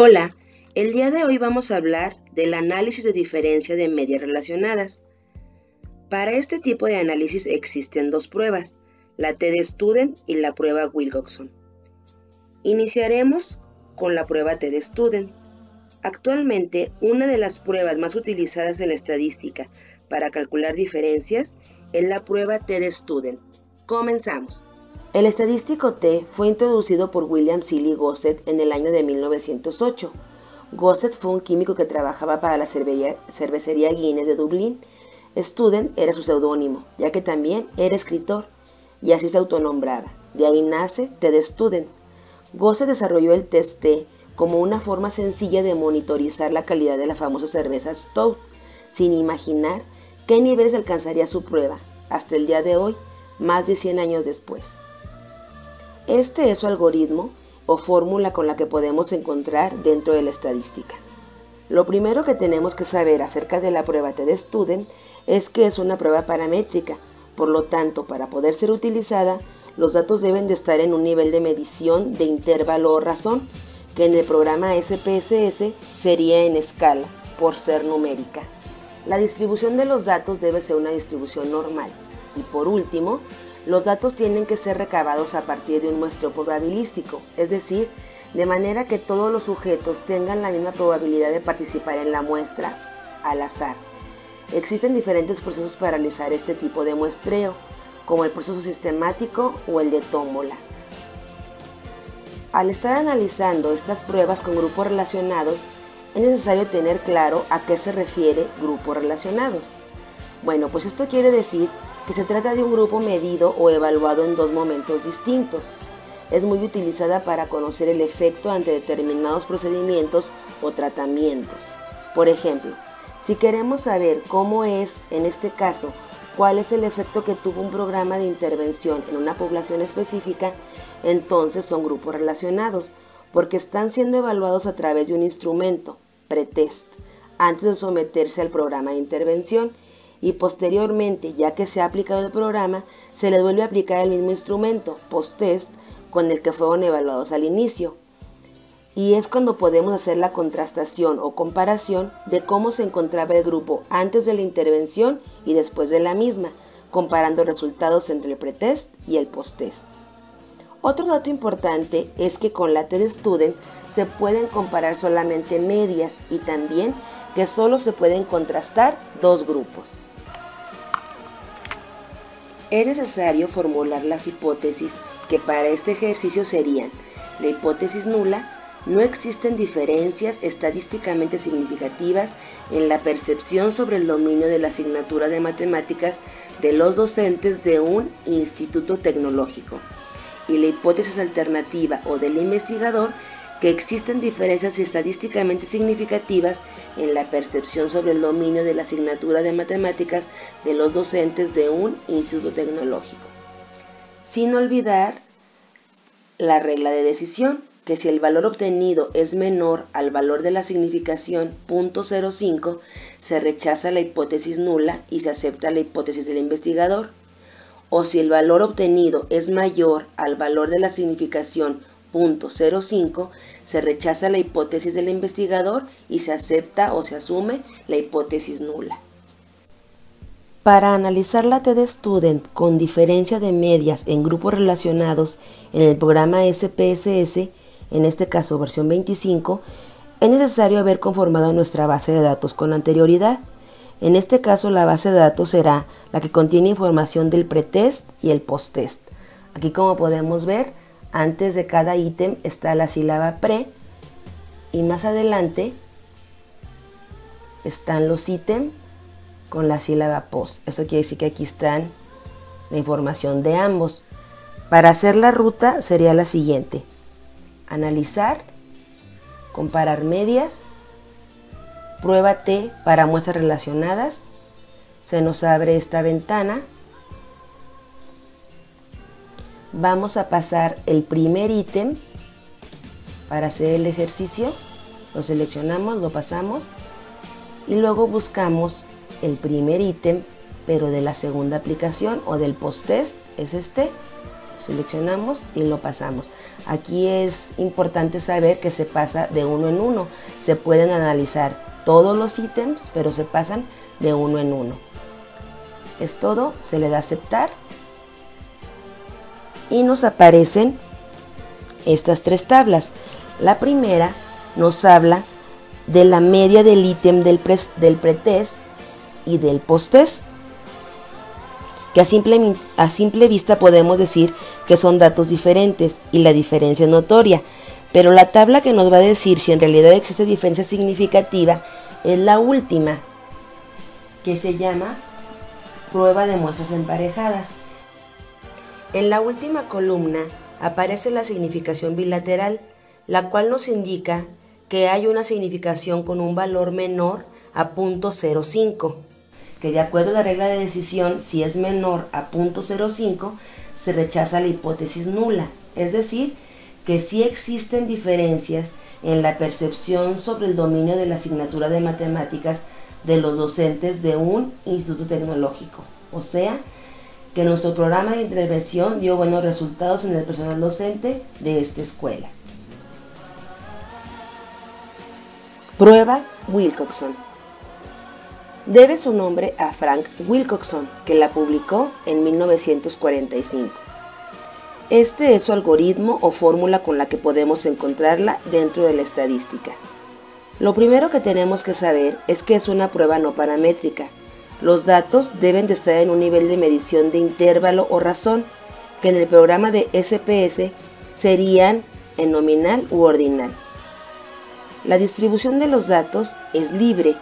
Hola, el día de hoy vamos a hablar del análisis de diferencia de medias relacionadas. Para este tipo de análisis existen dos pruebas, la TD-Student y la prueba Wilcoxon. Iniciaremos con la prueba TD-Student. Actualmente, una de las pruebas más utilizadas en la estadística para calcular diferencias es la prueba TD-Student. Comenzamos. El estadístico T fue introducido por William Seeley Gossett en el año de 1908. Gossett fue un químico que trabajaba para la cervecería Guinness de Dublín. Student era su seudónimo, ya que también era escritor, y así se autonombraba. De ahí nace TD-Student. Gossett desarrolló el test T como una forma sencilla de monitorizar la calidad de la famosa cerveza Stout, sin imaginar qué niveles alcanzaría su prueba, hasta el día de hoy, más de 100 años después. Este es su algoritmo o fórmula con la que podemos encontrar dentro de la estadística. Lo primero que tenemos que saber acerca de la prueba TD-Student es que es una prueba paramétrica, por lo tanto, para poder ser utilizada, los datos deben de estar en un nivel de medición de intervalo o razón, que en el programa SPSS sería en escala, por ser numérica. La distribución de los datos debe ser una distribución normal. Y por último, los datos tienen que ser recabados a partir de un muestreo probabilístico, es decir, de manera que todos los sujetos tengan la misma probabilidad de participar en la muestra al azar. Existen diferentes procesos para realizar este tipo de muestreo, como el proceso sistemático o el de tómbola. Al estar analizando estas pruebas con grupos relacionados, es necesario tener claro a qué se refiere grupos relacionados. Bueno, pues esto quiere decir que se trata de un grupo medido o evaluado en dos momentos distintos. Es muy utilizada para conocer el efecto ante determinados procedimientos o tratamientos. Por ejemplo, si queremos saber cómo es, en este caso, cuál es el efecto que tuvo un programa de intervención en una población específica, entonces son grupos relacionados, porque están siendo evaluados a través de un instrumento, pretest, antes de someterse al programa de intervención, y posteriormente, ya que se ha aplicado el programa, se les vuelve a aplicar el mismo instrumento, post-test, con el que fueron evaluados al inicio. Y es cuando podemos hacer la contrastación o comparación de cómo se encontraba el grupo antes de la intervención y después de la misma, comparando resultados entre el pretest y el post-test. Otro dato importante es que con la TD-Student se pueden comparar solamente medias y también que solo se pueden contrastar dos grupos. Es necesario formular las hipótesis que para este ejercicio serían: la hipótesis nula, no existen diferencias estadísticamente significativas en la percepción sobre el dominio de la asignatura de matemáticas de los docentes de un instituto tecnológico. Y la hipótesis alternativa o del investigador, que existen diferencias estadísticamente significativas en la percepción sobre el dominio de la asignatura de matemáticas de los docentes de un instituto tecnológico. Sin olvidar la regla de decisión, que si el valor obtenido es menor al valor de la significación 0.05, se rechaza la hipótesis nula y se acepta la hipótesis del investigador. O si el valor obtenido es mayor al valor de la significación 0.05, se rechaza la hipótesis del investigador y se acepta o se asume la hipótesis nula. Para analizar la TD-Student con diferencia de medias en grupos relacionados en el programa SPSS, en este caso versión 25, es necesario haber conformado nuestra base de datos con anterioridad. En este caso la base de datos será la que contiene información del pretest y el posttest. Aquí, como podemos ver, antes de cada ítem está la sílaba pre y más adelante están los ítems con la sílaba post. Esto quiere decir que aquí están la información de ambos. Para hacer la ruta sería la siguiente: analizar, comparar medias, prueba T para muestras relacionadas. Se nos abre esta ventana. Vamos a pasar el primer ítem para hacer el ejercicio. Lo seleccionamos, lo pasamos y luego buscamos el primer ítem, pero de la segunda aplicación o del post-test, es este. seleccionamos y lo pasamos. Aquí es importante saber que se pasa de uno en uno. Se pueden analizar todos los ítems, pero se pasan de uno en uno. Es todo, se le da a aceptar y nos aparecen estas tres tablas. La primera nos habla de la media del ítem del pretest y del posttest, que a simple vista podemos decir que son datos diferentes y la diferencia es notoria, pero la tabla que nos va a decir si en realidad existe diferencia significativa es la última, que se llama prueba de muestras emparejadas. En la última columna aparece la significación bilateral, la cual nos indica que hay una significación con un valor menor a 0.05, que de acuerdo a la regla de decisión, si es menor a 0.05, se rechaza la hipótesis nula, es decir, que sí existen diferencias en la percepción sobre el dominio de la asignatura de matemáticas de los docentes de un instituto tecnológico, o sea, que nuestro programa de intervención dio buenos resultados en el personal docente de esta escuela. Prueba Wilcoxon. Debe su nombre a Frank Wilcoxon, que la publicó en 1945. Este es su algoritmo o fórmula con la que podemos encontrarla dentro de la estadística. Lo primero que tenemos que saber es que es una prueba no paramétrica. Los datos deben de estar en un nivel de medición de intervalo o razón, que en el programa de SPS serían en nominal u ordinal. La distribución de los datos es libre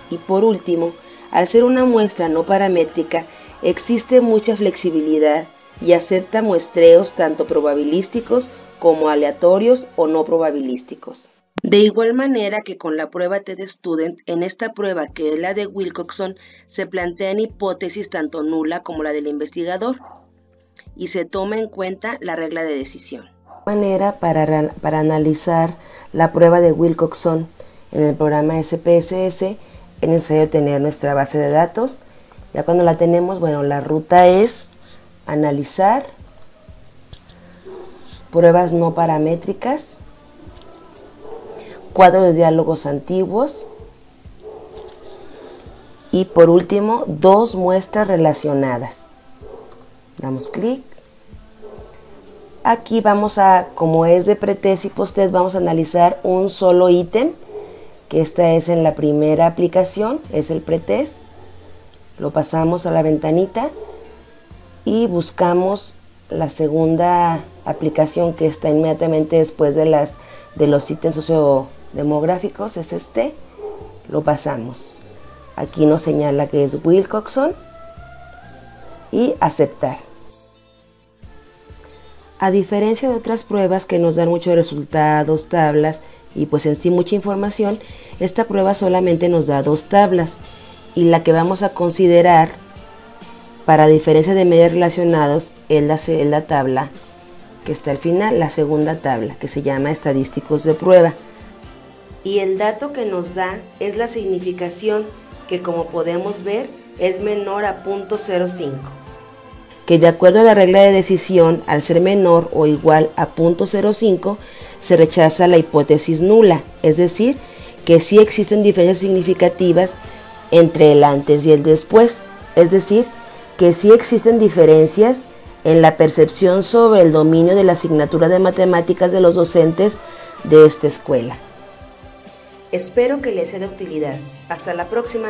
y, por último, al ser una muestra no paramétrica, existe mucha flexibilidad y acepta muestreos tanto probabilísticos como aleatorios o no probabilísticos. De igual manera que con la prueba TED-Student, en esta prueba que es la de Wilcoxon, se plantean hipótesis tanto nula como la del investigador y se toma en cuenta la regla de decisión. Manera para analizar la prueba de Wilcoxon en el programa SPSS es necesario tener nuestra base de datos. Ya cuando la tenemos, bueno, la ruta es analizar pruebas no paramétricas, cuadro de diálogos antiguos y por último 2 muestras relacionadas. Damos clic. Aquí vamos a, como es de pretest y posttest, vamos a analizar un solo ítem, que esta es en la primera aplicación, es el pretest. Lo pasamos a la ventanita y buscamos la segunda aplicación que está inmediatamente después de los ítems sociodemográficos, es este. Lo pasamos. Aquí nos señala que es Wilcoxon y aceptar. A diferencia de otras pruebas que nos dan muchos resultados, tablas y pues en sí mucha información, esta prueba solamente nos da 2 tablas y la que vamos a considerar para diferencia de medios relacionados es la tabla que está al final, la segunda tabla, que se llama estadísticos de prueba. Y el dato que nos da es la significación, que como podemos ver es menor a 0.05. Que de acuerdo a la regla de decisión, al ser menor o igual a 0.05, se rechaza la hipótesis nula, es decir, que sí existen diferencias significativas entre el antes y el después, es decir, que sí existen diferencias en la percepción sobre el dominio de la asignatura de matemáticas de los docentes de esta escuela. Espero que les sea de utilidad. Hasta la próxima.